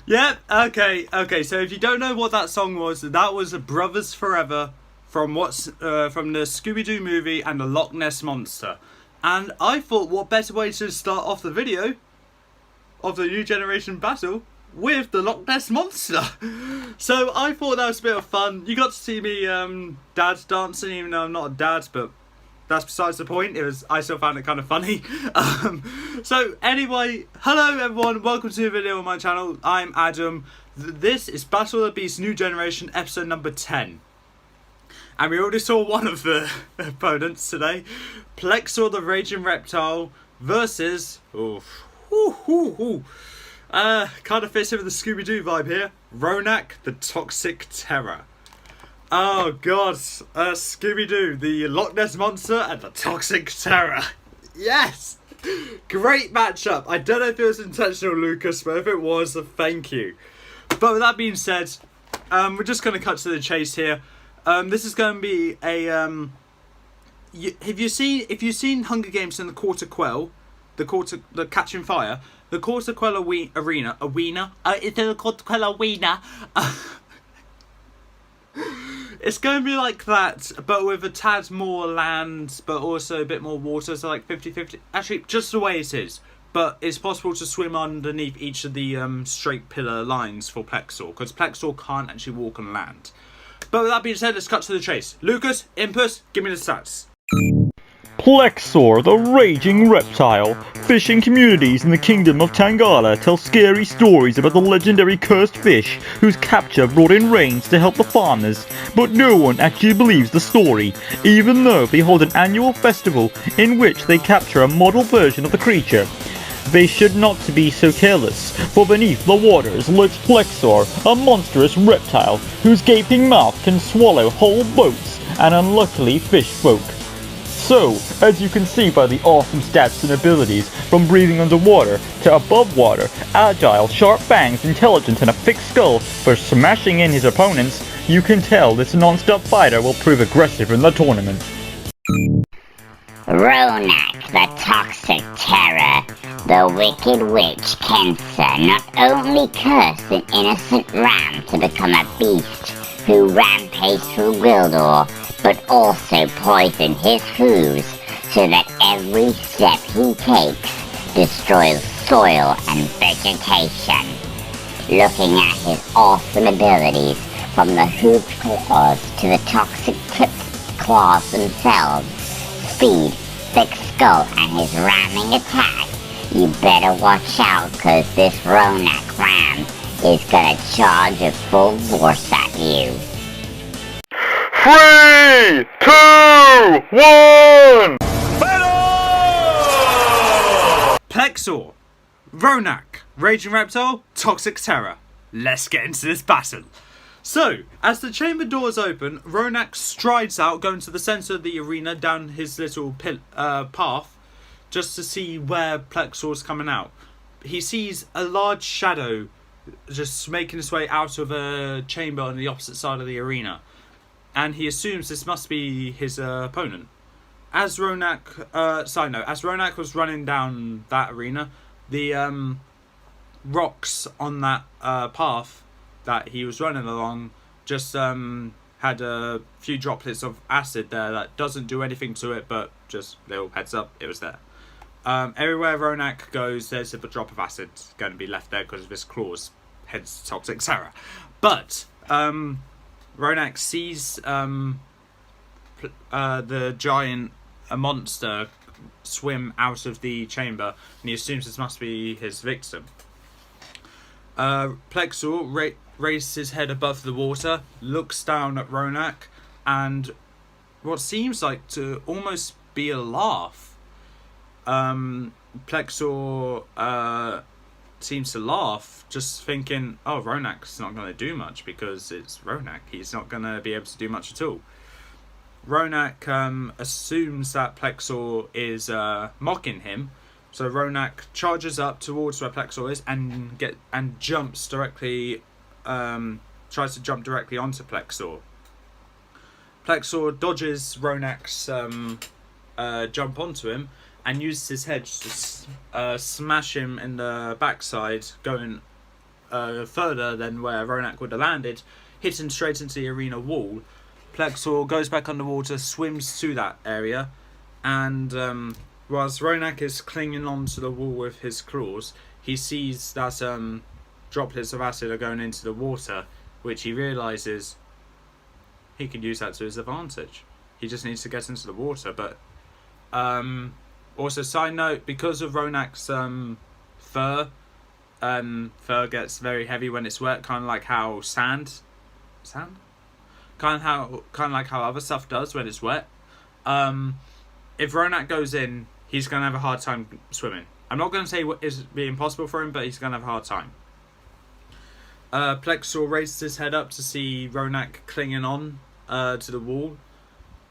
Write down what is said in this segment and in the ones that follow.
Yep. Okay. So if you don't know what that song was, that was "Brothers Forever" from from the Scooby Doo movie and the Loch Ness Monster. And I thought, what better way to start off the video of the new generation battle with the Loch Ness Monster. So I thought that was a bit of fun. You got to see me dad dancing, even though I'm not a dad, but that's besides the point. I still found it kind of funny. So anyway, hello everyone, welcome to a video on my channel. I'm Adam. This is Battle of the Beasts New Generation episode number 10. And we already saw one of the opponents today. Plexor the Raging Reptile versus... kind of fits in with the Scooby-Doo vibe here. Ronak the Toxic Terror. Oh god, Scooby-Doo, the Loch Ness Monster and the Toxic Terror. Yes! Great matchup. I don't know if it was intentional, Lucas, but if it was, thank you. But with that being said, we're just going to cut to the chase here. This is going to be a... If you've seen Hunger Games in the Quarter Quell, the Catching Fire, the Quarter Quell arena, it's the Quarter Quell arena. It's going to be like that, but with a tad more land, but also a bit more water, so like 50-50. Actually, just the way it is. But it's possible to swim underneath each of the straight pillar lines for Plexor, because Plexor can't actually walk on land. But with that being said, let's cut to the chase. Lucas, input, give me the stats. Plexor, the Raging Reptile. Fishing communities in the Kingdom of Tangala tell scary stories about the legendary cursed fish whose capture brought in rains to help the farmers. But no one actually believes the story, even though they hold an annual festival in which they capture a model version of the creature. They should not to be so careless, for beneath the waters lurks Plexor, a monstrous reptile whose gaping mouth can swallow whole boats and unluckily fish folk. So, as you can see by the awesome stats and abilities, from breathing underwater to above water, agile, sharp fangs, intelligence, and a thick skull for smashing in his opponents, you can tell this non-stop fighter will prove aggressive in the tournament. Ronak, the Toxic Terror, the Wicked Witch Kensa not only cursed an innocent ram to become a beast who rampaged through Gwildor, but also poisoned his hooves so that every step he takes destroys soil and vegetation. Looking at his awesome abilities, from the hooved claws to the toxic tipped claws themselves, speed, thick skull, and his ramming attack, you better watch out, cause this Ronak ram is gonna charge at full force at you. 3, 2, 1! Plexor, Ronak, Raging Reptile, Toxic Terror. Let's get into this battle. So, as the chamber doors open, Ronak strides out, going to the centre of the arena, down his little path, just to see where Plexor's coming out. He sees a large shadow just making its way out of a chamber on the opposite side of the arena, and he assumes this must be his opponent. As Ronak, as Ronak was running down that arena, the rocks on that path that he was running along just had a few droplets of acid there that doesn't do anything to it, but just little heads up, it was there. Everywhere Ronak goes, there's a drop of acid going to be left there because of his claws, hence Toxic Terror. But Ronak sees the giant monster swim out of the chamber, and he assumes this must be his victim. Plexor raises his head above the water, looks down at Ronak, and what seems like to almost be a laugh. Plexor seems to laugh, just thinking, oh, Ronak's not going to do much because it's Ronak. He's not going to be able to do much at all. Ronak assumes that Plexor is mocking him, so Ronak charges up towards where Plexor is and jumps directly, tries to jump directly onto Plexor. Plexor dodges Ronak's jump onto him and uses his head to smash him in the backside, going further than where Ronak would have landed, hitting straight into the arena wall. Plexor goes back underwater, swims to that area, and whilst Ronak is clinging onto the wall with his claws, he sees that droplets of acid are going into the water, which he realises he can use that to his advantage. He just needs to get into the water. But also, side note, because of Ronak's fur gets very heavy when it's wet, kind of like how sand, kind of like how other stuff does when it's wet. If Ronak goes in, he's gonna have a hard time swimming. I'm not gonna say it's be impossible for him, but he's gonna have a hard time. Plexor raises his head up to see Ronak clinging on to the wall,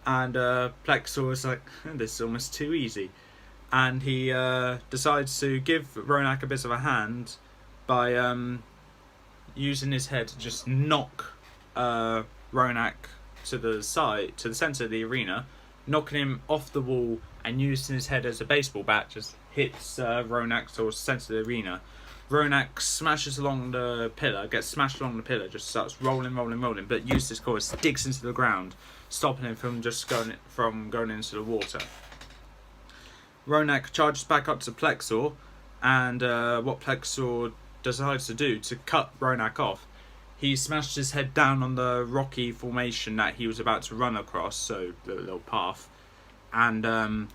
and Plexor is like, this is almost too easy, and he decides to give Ronak a bit of a hand by using his head to just knock Ronak to the centre of the arena, knocking him off the wall, and using his head as a baseball bat, just hits Ronak towards the centre of the arena. Ronak smashes along the pillar, gets smashed along the pillar, just starts rolling, but uses his claws, digs into the ground, stopping him from just going into the water. Ronak charges back up to Plexor, and what Plexor decides to do to cut Ronak off, he smashed his head down on the rocky formation that he was about to run across, so the little path, and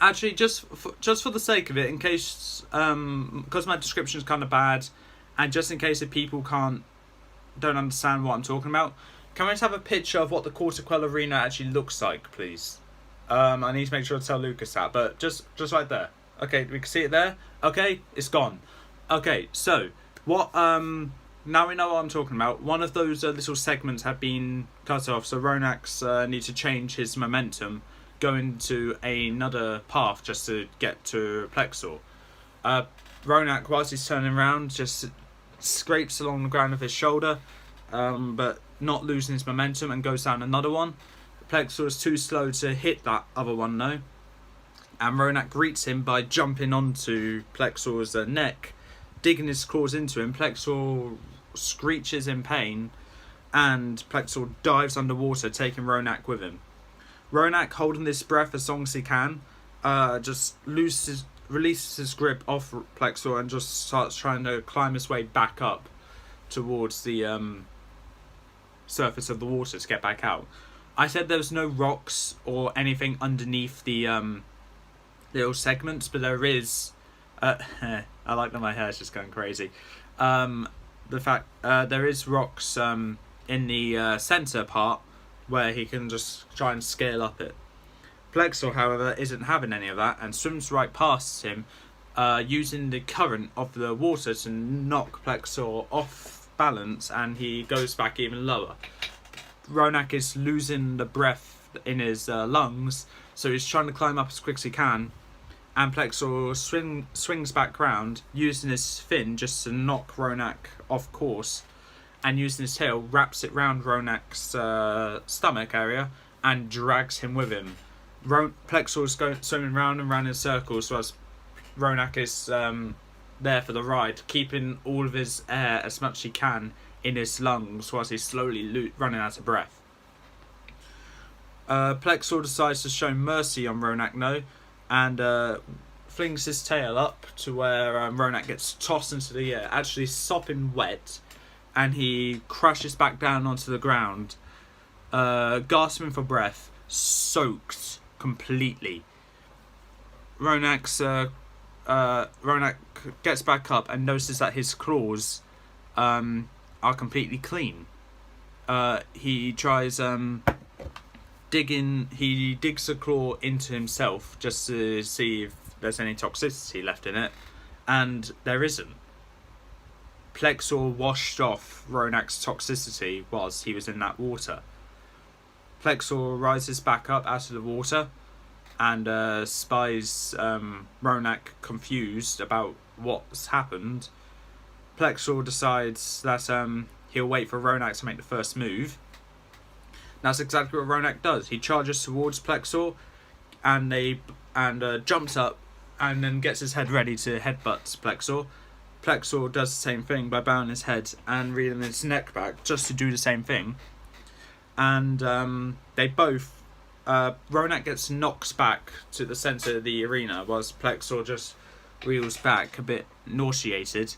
actually, just for the sake of it, in case, because my description is kind of bad, and just in case if people don't understand what I'm talking about, can we just have a picture of what the Quarter Quell Arena actually looks like, please? I need to make sure to tell Lucas that, but just right there. Okay, we can see it there. Okay, it's gone. Okay, so what? Now we know what I'm talking about. One of those little segments have been cut off, so Ronak's need to change his momentum, going to another path just to get to Plexor. Ronak, whilst he's turning around, just scrapes along the ground with his shoulder, but not losing his momentum, and goes down another one. Plexor is too slow to hit that other one though, and Ronak greets him by jumping onto Plexor's neck, digging his claws into him. Plexor screeches in pain, and Plexor dives underwater, taking Ronak with him. Ronak, holding his breath as long as he can, just releases his grip off Plexor and just starts trying to climb his way back up towards the surface of the water to get back out. I said there was no rocks or anything underneath the little segments, but there is. I like that my hair's just going crazy. The fact there is rocks in the centre part where he can just try and scale up it. Plexor, however, isn't having any of that and swims right past him, using the current of the water to knock Plexor off balance, and he goes back even lower. Ronak is losing the breath in his lungs, so he's trying to climb up as quick as he can, and Plexor swings back round, using his fin just to knock Ronak off course, and using his tail wraps it round Ronak's stomach area and drags him with him. Plexor is swimming round and round in circles, so as Ronak is there for the ride, keeping all of his air as much as he can in his lungs whilst he's slowly running out of breath. Plexor decides to show mercy on Ronak though, and flings his tail up to where Ronak gets tossed into the air, actually sopping wet, and he crashes back down onto the ground, gasping for breath, soaked completely. Ronak gets back up and notices that his claws are completely clean. He tries he digs a claw into himself just to see if there's any toxicity left in it, and there isn't. Plexor washed off Ronak's toxicity whilst he was in that water. Plexor rises back up out of the water and spies Ronak confused about what's happened. Plexor decides that he'll wait for Ronak to make the first move. That's exactly what Ronak does. He charges towards Plexor and jumps up and then gets his head ready to headbutt Plexor. Plexor does the same thing by bowing his head and reeling his neck back just to do the same thing. And they both... Ronak gets knocked back to the centre of the arena, whilst Plexor just reels back a bit nauseated,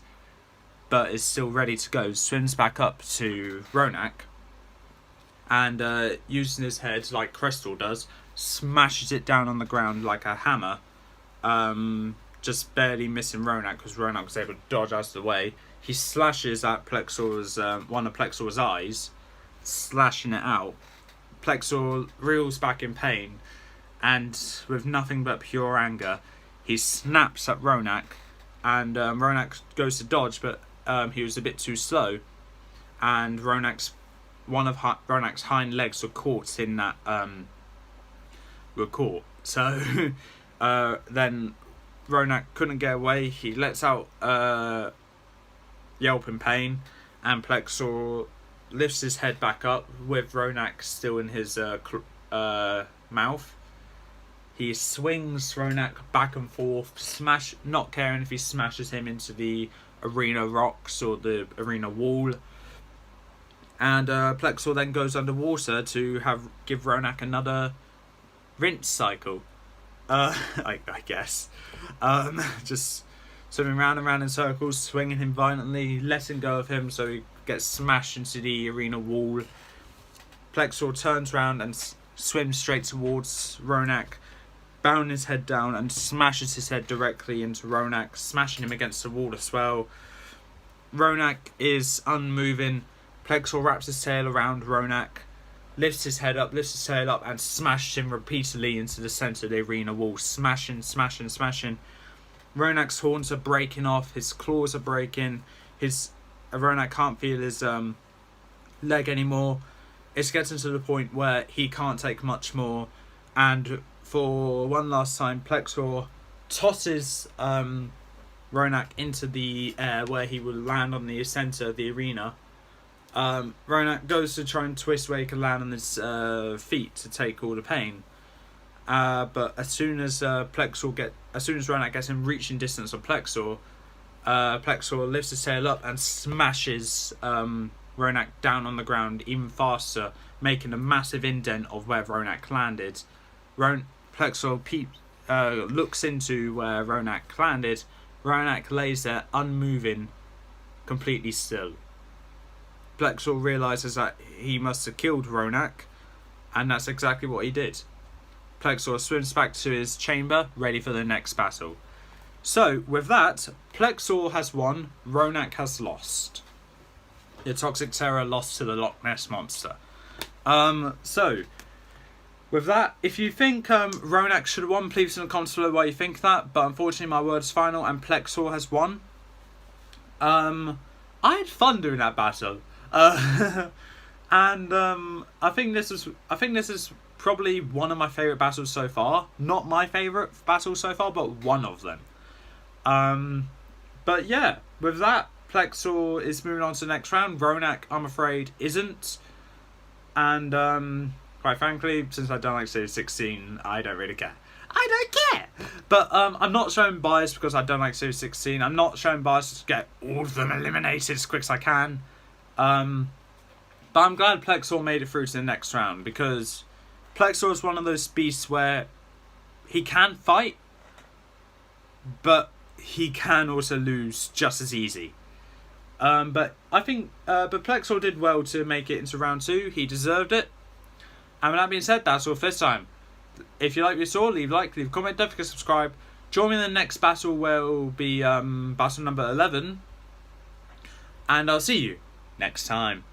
but is still ready to go. Swims back up to Ronak, and using his head like Crystal does, smashes it down on the ground like a hammer, just barely missing Ronak because Ronak was able to dodge out of the way. He slashes at Plexor's one of Plexor's eyes, slashing it out. Plexor reels back in pain, and with nothing but pure anger, he snaps at Ronak, and Ronak goes to dodge, but he was a bit too slow, and one of Ronak's hind legs were caught in that So then Ronak couldn't get away. He lets out yelp in pain, and Plexor lifts his head back up with Ronak still in his mouth. He swings Ronak back and forth, not caring if he smashes him into the arena rocks or the arena wall. And Plexor then goes underwater to give Ronak another rinse cycle. I guess. Just swimming round and round in circles, swinging him violently, letting go of him so he gets smashed into the arena wall. Plexor turns round and swims straight towards Ronak, bowing his head down, and smashes his head directly into Ronak, smashing him against the wall as well. Ronak is unmoving. Plexor wraps his tail around Ronak, lifts his tail up, and smashes him repeatedly into the centre of the arena wall, smashing. Ronak's horns are breaking off, his claws are breaking, Ronak can't feel his leg anymore. It's getting to the point where he can't take much more, and for one last time, Plexor tosses Ronak into the air where he will land on the centre of the arena. Ronak goes to try and twist where he can land on his feet to take all the pain. But as soon as Ronak gets in reaching distance of Plexor, Plexor lifts his tail up and smashes Ronak down on the ground even faster, making a massive indent of where Ronak landed. Plexor looks into where Ronak landed. Ronak lays there unmoving, completely still. Plexor realises that he must have killed Ronak, and that's exactly what he did. Plexor swims back to his chamber, ready for the next battle. So, with that, Plexor has won, Ronak has lost. The Toxic Terror lost to the Loch Ness Monster. So, with that, if you think Ronak should have won, please in the comments below why you think that, but unfortunately my word is final, and Plexor has won. I had fun doing that battle. And I think this is probably one of my favourite battles so far. Not my favourite battle so far, but one of them. But yeah, with that, Plexor is moving on to the next round. Ronak, I'm afraid, isn't. And quite frankly, since I don't like Series 16, I don't really care. I don't care! But I'm not showing bias because I don't like Series 16. I'm not showing bias to get all of them eliminated as quick as I can. But I'm glad Plexor made it through to the next round, because Plexor is one of those beasts where he can fight, but he can also lose just as easy. But I think Plexor did well to make it into round 2. He deserved it. And with that being said, that's all for this time. If you like what you saw, leave a like, leave a comment, don't forget to subscribe. Join me in the next battle, where it will be battle number 11. And I'll see you next time.